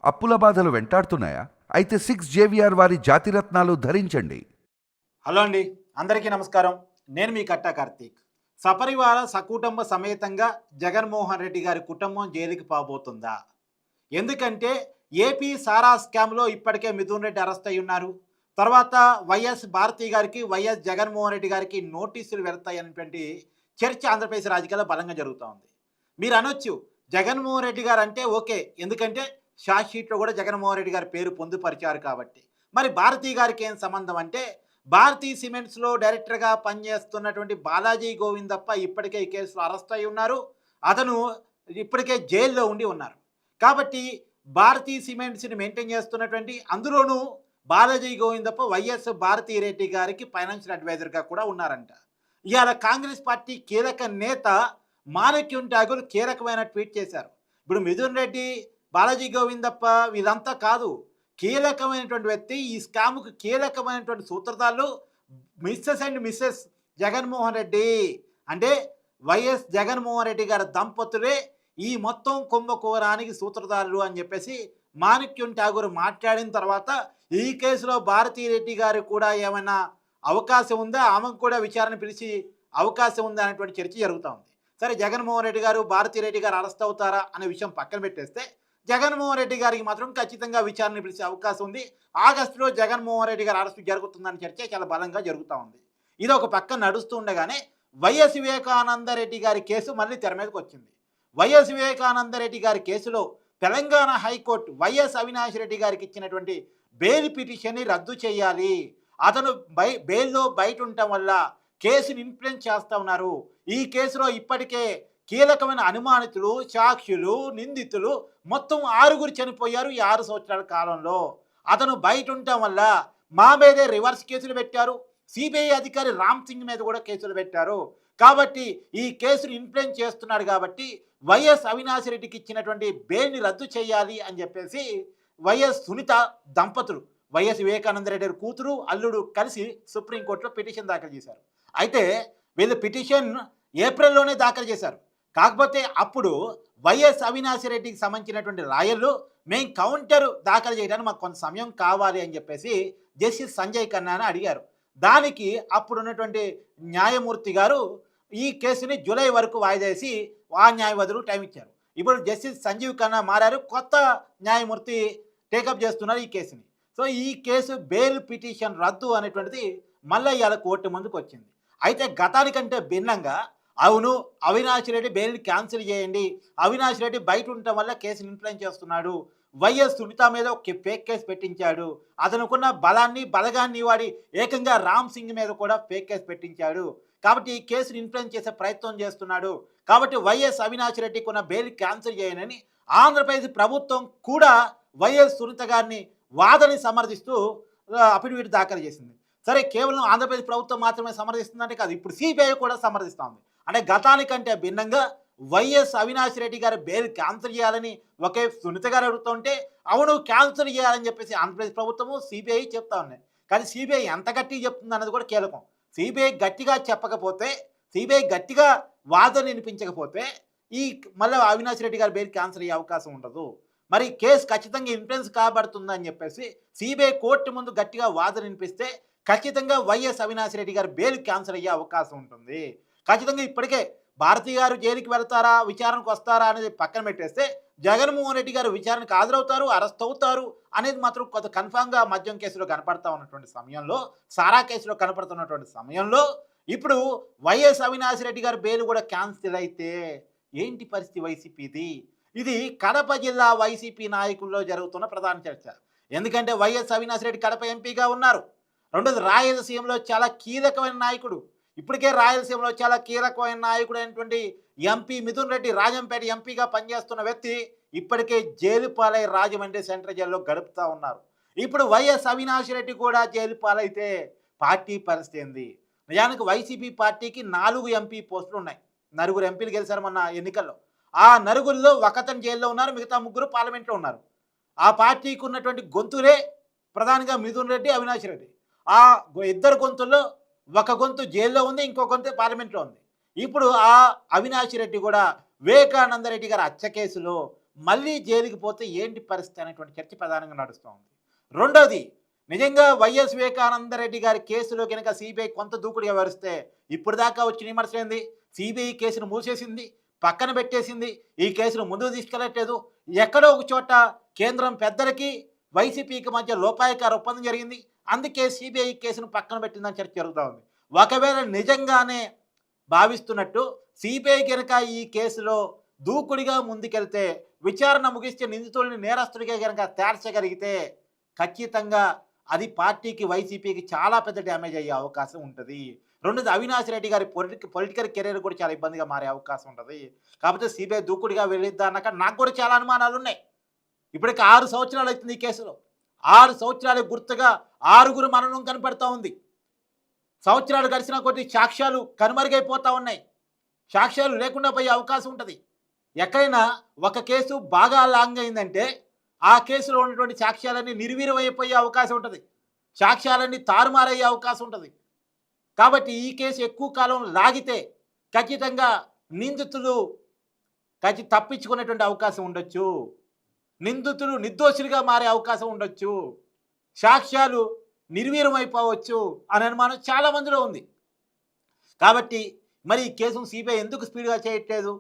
అప్పుల బాధలు వెంటాడుతున్నాయా? అయితే 6 JVR వారి జాతిరత్నాలు ధరించండి. హలో అండి, అందరికీ నమస్కారం. నేను మీ కట్టా కార్తీక్. సపరివార సకుటుంబ సమేతంగా జగన్మోహన్ రెడ్డి గారి కుటుంబం జైలుకి పోబోతుందా? ఎందుకంటే ఏపీ సారా స్కామ్లో ఇప్పటికే మిథున్ రెడ్డి అరెస్ట్ అయి ఉన్నారు. తర్వాత వైఎస్ భారతి గారికి, వైఎస్ జగన్మోహన్ రెడ్డి గారికి నోటీసులు వెళ్తాయనేటువంటి చర్చ ఆంధ్రప్రదేశ్ రాజకీయాల్లో బలంగా జరుగుతూ ఉంది. మీరు అనొచ్చు, జగన్మోహన్ రెడ్డి గారు అంటే ఓకే, ఎందుకంటే షార్ట్ షీట్లో కూడా జగన్మోహన్ రెడ్డి గారి పేరు పొందుపరిచారు కాబట్టి. మరి భారతి గారికి ఏం సంబంధం అంటే, భారతీ సిమెంట్స్లో డైరెక్టర్గా పనిచేస్తున్నటువంటి బాలాజీ గోవిందప్ప ఇప్పటికే ఈ కేసులో అరెస్ట్ అయి ఉన్నారు. అతను ఇప్పటికే జైల్లో ఉండి ఉన్నారు. కాబట్టి భారతీ సిమెంట్స్ని మెయింటైన్ చేస్తున్నటువంటి, అందులోనూ బాలాజీ గోవిందప్ప వైఎస్ భారతీ రెడ్డి గారికి ఫైనాన్షియల్ అడ్వైజర్గా కూడా ఉన్నారంట. ఇవాళ కాంగ్రెస్ పార్టీ కీలక నేత మాణిక్యం ఠాగూర్ కీలకమైన ట్వీట్ చేశారు. ఇప్పుడు మిథున్ రెడ్డి, బాలాజీ గోవిందప్ప వీళ్ళంతా కాదు, కీలకమైనటువంటి వ్యక్తి. ఈ స్కామ్కు కీలకమైనటువంటి సూత్రధారులు Mrs and Mrs Jaganmohan Reddy. అంటే వైఎస్ జగన్మోహన్ రెడ్డి గారి దంపతులే ఈ మొత్తం కుంభకోణానికి సూత్రధారులు అని చెప్పేసి మాణిక్యం ఠాగూర్ మాట్లాడిన తర్వాత, ఈ కేసులో భారతీ రెడ్డి గారు కూడా ఏమైనా అవకాశం ఉందా, ఆమెకు కూడా విచారణ పిలిచి అవకాశం ఉందా అనేటువంటి చర్చ జరుగుతూ ఉంది. సరే, జగన్మోహన్ రెడ్డి గారు, భారతీ రెడ్డి గారు అరెస్ట్ అవుతారా అనే విషయం పక్కన పెట్టేస్తే, జగన్మోహన్ రెడ్డి గారికి మాత్రం ఖచ్చితంగా విచారణ పిలిచే అవకాశం ఉంది. ఆగస్టులో జగన్మోహన్ రెడ్డి గారు అరెస్టు జరుగుతుందనే చర్చ చాలా బలంగా జరుగుతూ ఉంది. ఇది ఒక పక్క నడుస్తూ ఉండగానే వైఎస్ వివేకానంద రెడ్డి గారి కేసు మళ్ళీ తెర మీదకి వచ్చింది. వైఎస్ వివేకానంద రెడ్డి గారి కేసులో తెలంగాణ హైకోర్టు వైఎస్ అవినాష్ రెడ్డి గారికి ఇచ్చినటువంటి బెయిల్ పిటిషన్ని రద్దు చేయాలి. అతను బెయిల్లో బయట ఉండటం వల్ల కేసుని ఇన్ఫ్లుయెన్స్ చేస్తూ ఉన్నారు. ఈ కేసులో ఇప్పటికే కీలకమైన అనుమానితులు, సాక్షులు, నిందితులు మొత్తం 6 చనిపోయారు ఈ 6 సంవత్సరాల కాలంలో. అతను బయట ఉండటం వల్ల మా మీదే రివర్స్ కేసులు పెట్టారు. సిబిఐ అధికారి రామ్ సింగ్ మీద కూడా కేసులు పెట్టారు. కాబట్టి ఈ కేసును ఇన్ఫ్లుయెన్స్ చేస్తున్నాడు. కాబట్టి వైఎస్ అవినాష్ రెడ్డికి ఇచ్చినటువంటి బెయిల్ని రద్దు చేయాలి అని చెప్పేసి వైఎస్ సునీత దంపతులు, వైఎస్ వివేకానంద రెడ్డి కూతురు, అల్లుడు కలిసి సుప్రీంకోర్టులో పిటిషన్ దాఖలు చేశారు. అయితే వీళ్ళు పిటిషన్ ఏప్రిల్లోనే దాఖలు చేశారు. కాకపోతే అప్పుడు వైఎస్ అవినాష్ రెడ్డికి సంబంధించినటువంటి లాయర్లు, మేము కౌంటర్ దాఖలు చేయడానికి మాకు కొంత సమయం కావాలి అని చెప్పేసి జస్టిస్ సంజయ్ ఖన్నాని అడిగారు. దానికి అప్పుడున్నటువంటి న్యాయమూర్తి గారు ఈ కేసుని జూలై వరకు వాయిదా వేసి ఆ న్యాయవాదులు టైం ఇచ్చారు. ఇప్పుడు జస్టిస్ సంజీవ్ ఖన్నా మారారు, కొత్త న్యాయమూర్తి టేకప్ చేస్తున్నారు ఈ కేసుని. సో ఈ కేసు బెయిల్ పిటిషన్ రద్దు అనేటువంటిది మళ్ళీ ఇవాళ కోర్టు ముందుకు వచ్చింది. అయితే గతానికంటే భిన్నంగా, అవును అవినాష్ రెడ్డి బెయిల్ క్యాన్సిల్ చేయండి, అవినాష్ రెడ్డి బయట ఉండటం వల్ల కేసుని ఇన్ఫ్లుయెన్స్ చేస్తున్నాడు, వైఎస్ సునీత మీద ఒక ఫేక్ కేసు పెట్టించాడు, అతనుకున్న బలగాన్ని వాడి ఏకంగా రామ్ సింగ్ మీద కూడా ఫేక్ కేసు పెట్టించాడు, కాబట్టి ఈ కేసుని ఇన్ఫ్లుయెన్స్ చేసే ప్రయత్నం చేస్తున్నాడు, కాబట్టి వైఎస్ అవినాష్ రెడ్డికి ఉన్న బెయిల్ క్యాన్సిల్ చేయనని ఆంధ్రప్రదేశ్ ప్రభుత్వం కూడా వైఎస్ సునీత గారిని వాదని సమర్థిస్తూ అఫిడవిట్ దాఖలు చేసింది. సరే, కేవలం ఆంధ్రప్రదేశ్ ప్రభుత్వం మాత్రమే సమర్థిస్తుందంటే కాదు, ఇప్పుడు సిబిఐ కూడా సమర్థిస్తుంది. అంటే గతానికంటే భిన్నంగా వైఎస్ అవినాష్ రెడ్డి గారు బెయిల్ క్యాన్సిల్ చేయాలని ఒకే సునీత గారు అడుగుతుంటే, అవును క్యాన్సిల్ చేయాలని చెప్పేసి ఆంధ్రప్రదేశ్ ప్రభుత్వము, సిబిఐ చెప్తా ఉన్నాయి. కానీ సిబిఐ ఎంత గట్టిగా చెప్తుంది అన్నది కూడా కీలకం. సిబిఐ గట్టిగా చెప్పకపోతే, సిబిఐ గట్టిగా వాదన వినిపించకపోతే ఈ మళ్ళీ అవినాష్ రెడ్డి గారు బెయిల్ క్యాన్సిల్ అయ్యే అవకాశం ఉండదు. మరి కేసు ఖచ్చితంగా ఇన్ఫ్లుయెన్స్ కాబడుతుందని చెప్పేసి సిబిఐ కోర్టు ముందు గట్టిగా వాదన వినిపిస్తే ఖచ్చితంగా వైఎస్ అవినాష్ రెడ్డి గారు బెయిల్ క్యాన్సిల్ అయ్యే అవకాశం ఉంటుంది. ఖచ్చితంగా ఇప్పటికే భారతి గారు జైలుకి వెళ్తారా, విచారణకు వస్తారా అనేది పక్కన పెట్టేస్తే, జగన్మోహన్ రెడ్డి గారు విచారణకు హాజరవుతారు, అరెస్ట్ అవుతారు అనేది మాత్రం కొంత కన్ఫామ్గా మద్యం కేసులో కనపడతా ఉన్నటువంటి సమయంలో, సారా కేసులో కనపడుతున్నటువంటి సమయంలో, ఇప్పుడు వైఎస్ అవినాష్ రెడ్డి గారు బెయిల్ కూడా క్యాన్సిల్ అయితే ఏంటి పరిస్థితి వైసీపీది? ఇది కడప జిల్లా వైసీపీ నాయకుల్లో జరుగుతున్న ప్రధాన చర్చ. ఎందుకంటే వైఎస్ అవినాష్ రెడ్డి కడప ఎంపీగా ఉన్నారు. రెండోది, రాయలసీమలో చాలా కీలకమైన నాయకుడు. ఇప్పటికే రాయలసీమలో చాలా కీలకమైన నాయకుడు అయినటువంటి ఎంపీ మిథున్ రెడ్డి, రాజంపేట ఎంపీగా పనిచేస్తున్న వ్యక్తి ఇప్పటికే జైలు పాలై రాజమండ్రి సెంట్రల్ జైల్లో గడుపుతూ ఉన్నారు. ఇప్పుడు వైఎస్ అవినాష్ రెడ్డి కూడా జైలు పాలైతే పార్టీ పరిస్థితి ఏంది? నిజానికి వైసీపీ పార్టీకి 4 ఎంపీ పోస్టులు ఉన్నాయి. 9 ఎంపీలు గెలిచారు మొన్న ఎన్నికల్లో. ఆ 9గురిలో ఒకతను జైల్లో ఉన్నారు, మిగతా 3 పార్లమెంట్లో ఉన్నారు. ఆ పార్టీకి ఉన్నటువంటి గొంతులే ప్రధానంగా మిథున్ రెడ్డి, అవినాష్ రెడ్డి. ఆ ఇద్దరు గొంతుల్లో ఒక గొంతు జైల్లో ఉంది, ఇంకో గొంతు పార్లమెంట్లో ఉంది. ఇప్పుడు ఆ అవినాష్ రెడ్డి కూడా వివేకానంద రెడ్డి గారి హత్య కేసులో మళ్ళీ జైలుకి పోతే ఏంటి పరిస్థితి అనేటువంటి చర్చ ప్రధానంగా నడుస్తూ ఉంది. రెండోది, నిజంగా వైఎస్ వివేకానందరెడ్డి గారి కేసులో కనుక సిబిఐ కొంత దూకుడుగా వ్యవహరిస్తే ఇప్పుడు దాకా వచ్చిన విమర్శలేంది? సిబిఐ కేసును మూసేసింది, పక్కన పెట్టేసింది, ఈ కేసును ముందుకు తీసుకెళ్ళట్లేదు. ఎక్కడో ఒక చోట కేంద్రం పెద్దలకి వైసీపీకి మధ్య లోపాయకార ఒప్పందం జరిగింది, అందుకే సిబిఐ కేసును పక్కన పెట్టిందని చర్చ జరుగుతూ ఉంది. ఒకవేళ నిజంగానే భావిస్తున్నట్టు సిబిఐ కనుక ఈ కేసులో దూకుడిగా ముందుకెళ్తే, విచారణ ముగిస్తే నిందితుడిని నేరస్తుడిగా కనుక తేల్చగలిగితే ఖచ్చితంగా అది పార్టీకి, వైసీపీకి చాలా పెద్ద డ్యామేజ్ అయ్యే అవకాశం ఉంటుంది. రెండోది, అవినాష్ రెడ్డి గారి పొలిటికల్ కెరీర్ కూడా చాలా ఇబ్బందిగా మారే అవకాశం ఉంటుంది. కాకపోతే సిబిఐ దూకుడిగా వెళ్ళిద్దా అన్నాక నాకు కూడా చాలా అనుమానాలు ఉన్నాయి. ఇప్పటికి 6 సంవత్సరాలు అవుతుంది ఈ కేసులో. 6 సంవత్సరాలకు గుర్తుగా 6గురు మరణం కనపడతా ఉంది. సంవత్సరాలు గడిచిన కొద్ది సాక్ష్యాలు కనుమరుగైపోతూ ఉన్నాయి. సాక్ష్యాలు లేకుండా పోయే అవకాశం ఉంటుంది. ఎక్కడైనా ఒక కేసు బాగా లాంగ్ అయిందంటే ఆ కేసులో ఉన్నటువంటి సాక్ష్యాలన్నీ నిర్వీర్యమైపోయే అవకాశం ఉంటుంది, సాక్ష్యాలన్నీ తారుమారయ్యే అవకాశం ఉంటుంది. కాబట్టి ఈ కేసు ఎక్కువ కాలం లాగితే ఖచ్చితంగా నిందితులు తప్పించుకునేటువంటి అవకాశం ఉండొచ్చు, నిందితులు నిర్దోషులుగా మారే అవకాశం ఉండొచ్చు, సాక్ష్యాలు నిర్వీర్యమైపోవచ్చు అనే అనుమానం చాలా మందిలో ఉంది. కాబట్టి మరి ఈ కేసును సిబిఐ ఎందుకు స్పీడ్గా చేయట్లేదు?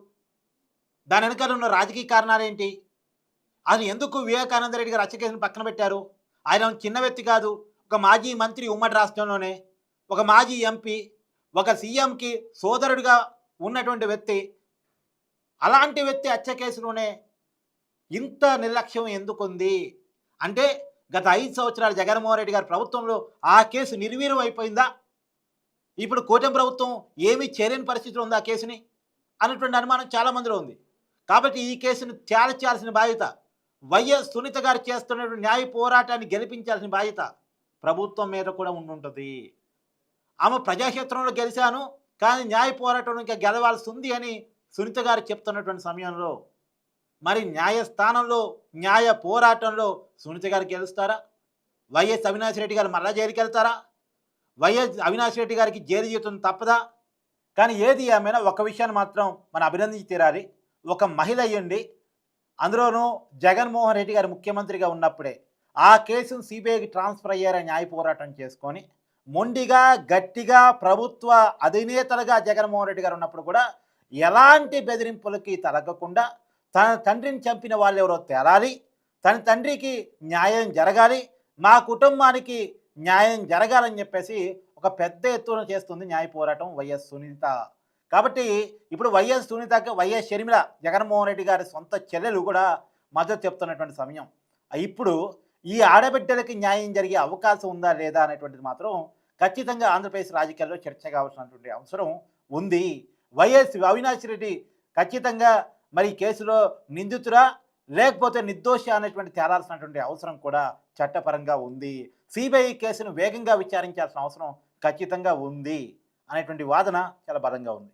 దాని వెనకాల ఉన్న రాజకీయ కారణాలు ఏంటి? అది ఎందుకు వివేకానంద రెడ్డి గారు హత్య కేసును పక్కన పెట్టారు? ఆయన చిన్న వ్యక్తి కాదు, ఒక మాజీ మంత్రి ఉమ్మడి రాష్ట్రంలోనే, ఒక మాజీ ఎంపీ, ఒక సీఎంకి సోదరుడిగా ఉన్నటువంటి వ్యక్తి. అలాంటి వ్యక్తి హత్య కేసులోనే ఇంత నిర్లక్ష్యం ఎందుకుంది అంటే, గత 5 సంవత్సరాలు జగన్మోహన్ రెడ్డి గారి ప్రభుత్వంలో ఆ కేసు నిర్వీర్యం అయిపోయిందా? ఇప్పుడు కూటమి ప్రభుత్వం ఏమీ చేయలేని పరిస్థితిలో ఉంది ఆ కేసుని అన్నటువంటి అనుమానం చాలా మందిలో ఉంది. కాబట్టి ఈ కేసును తేల్చాల్సిన బాధ్యత, వైఎస్ సునీత గారు చేస్తున్నటువంటి న్యాయ పోరాటాన్ని గెలిపించాల్సిన బాధ్యత ప్రభుత్వం మీద కూడా ఉండుంటుంది. ఆమె ప్రజాక్షేత్రంలో గెలిచాను కానీ న్యాయ పోరాటంలో ఇంకా గెలవాల్సి ఉంది అని సునీత గారు చెప్తున్నటువంటి సమయంలో మరి న్యాయస్థానంలో, న్యాయ పోరాటంలో సునీత గారు గెలుస్తారా? వైఎస్ అవినాష్ రెడ్డి గారు మళ్ళా జైలుకి వెళ్తారా? వైఎస్ అవినాష్ రెడ్డి గారికి జైలు జీవితం తప్పదా? కానీ ఏది ఏమైనా ఒక విషయాన్ని మాత్రం మనం అభినందించి తీరాలి. ఒక మహిళ అయ్యండి, అందులోనూ జగన్మోహన్ రెడ్డి గారు ముఖ్యమంత్రిగా ఉన్నప్పుడే ఆ కేసును సిబిఐకి ట్రాన్స్ఫర్ అయ్యారని న్యాయ పోరాటం చేసుకొని మొండిగా, గట్టిగా ప్రభుత్వ అధినేతలుగా జగన్మోహన్ రెడ్డి గారు ఉన్నప్పుడు కూడా ఎలాంటి బెదిరింపులకి తలగకుండా తన తండ్రిని చంపిన వాళ్ళు ఎవరో తేలాలి, తన తండ్రికి న్యాయం జరగాలి, మా కుటుంబానికి న్యాయం జరగాలని చెప్పేసి ఒక పెద్ద ఎత్తున చేస్తుంది న్యాయ పోరాటం వైఎస్ సునీత. కాబట్టి ఇప్పుడు వైఎస్ సునీతకి వైఎస్ షర్మిల, జగన్మోహన్ రెడ్డి గారి సొంత చెల్లెలు కూడా మద్దతు చెప్తున్నటువంటి సమయం. ఇప్పుడు ఈ ఆడబిడ్డలకి న్యాయం జరిగే అవకాశం ఉందా లేదా అనేటువంటిది మాత్రం ఖచ్చితంగా ఆంధ్రప్రదేశ్ రాజకీయాల్లో చర్చ కావాల్సినటువంటి అవసరం ఉంది. వైఎస్ అవినాష్ రెడ్డి ఖచ్చితంగా మరి కేసులో నిందితురా లేకపోతే నిర్దోష అనేటువంటి తేలాల్సినటువంటి అవసరం కూడా చట్టపరంగా ఉంది. సిబిఐ కేసును వేగంగా విచారించాల్సిన అవసరం ఖచ్చితంగా ఉంది అనేటువంటి వాదన చాలా బలంగా ఉంది.